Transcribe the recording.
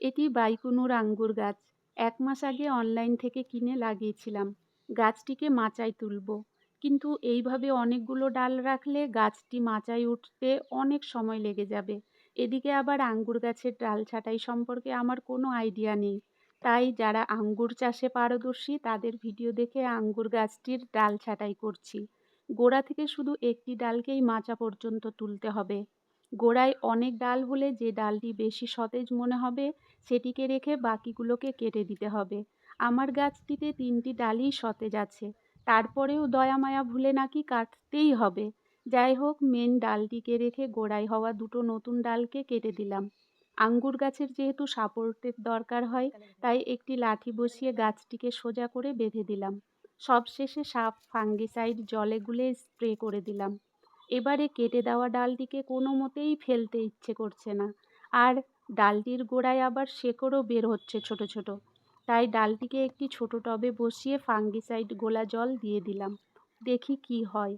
এটি বাইকুনুর আঙ্গুর গাছ। ১ মাস আগে অনলাইন থেকে কিনে লাগিয়েছিলাম। গাছটিকে মাচায় তুলব। কিন্তু এইভাবে অনেকগুলো ডাল রাখলে গাছটি মাচায় উঠতে অনেক সময় লেগে যাবে। এদিকে আবার আঙ্গুর গাছের ডাল ছাঁটাই সম্পর্কে আমার কোনো আইডিয়া নেই। তাই যারা আঙ্গুর চাষে পারদর্শী তাদের ভিডিও দেখে আঙ্গুর গাছটির ডাল ছাঁটাই করছি। গোড়া থেকে শুধু একটি ডালকেই মাচা পর্যন্ত তুলতে হবে। গোড়ায় অনেক ডাল হলে যে ডালটি বেশি সতেজ মনে হবে সেটিকে রেখে বাকিগুলোকে কেটে দিতে হবে। আমার গাছটিতে ৩টি ডালই সতেজ আছে। তারপরেও দয়া মায়া ভুলে নাকি কাটতেই হবে। যাই হোক, মেন ডালটিকে রেখে গোড়ায় হওয়া দুটো নতুন ডালকে কেটে দিলাম। আঙ্গুর গাছের যেহেতু সাপোর্টের দরকার হয়, তাই একটি লাঠি বসিয়ে গাছটিকে সোজা করে বেঁধে দিলাম। সবশেষে সাপ ফাঙ্গিসাইড জলে গুলে স্প্রে করে দিলাম। এবারে কেটে দেওয়া ডালটিকে কোনো মতেই ফেলতে ইচ্ছে করছে না। আর ডালটির গোড়ায় আবার শেকড়ও বের হচ্ছে ছোট ছোট। তাই ডালটিকে একটি ছোট টবে বসিয়ে ফাঙ্গিসাইড গোলা জল দিয়ে দিলাম। দেখি কি হয়।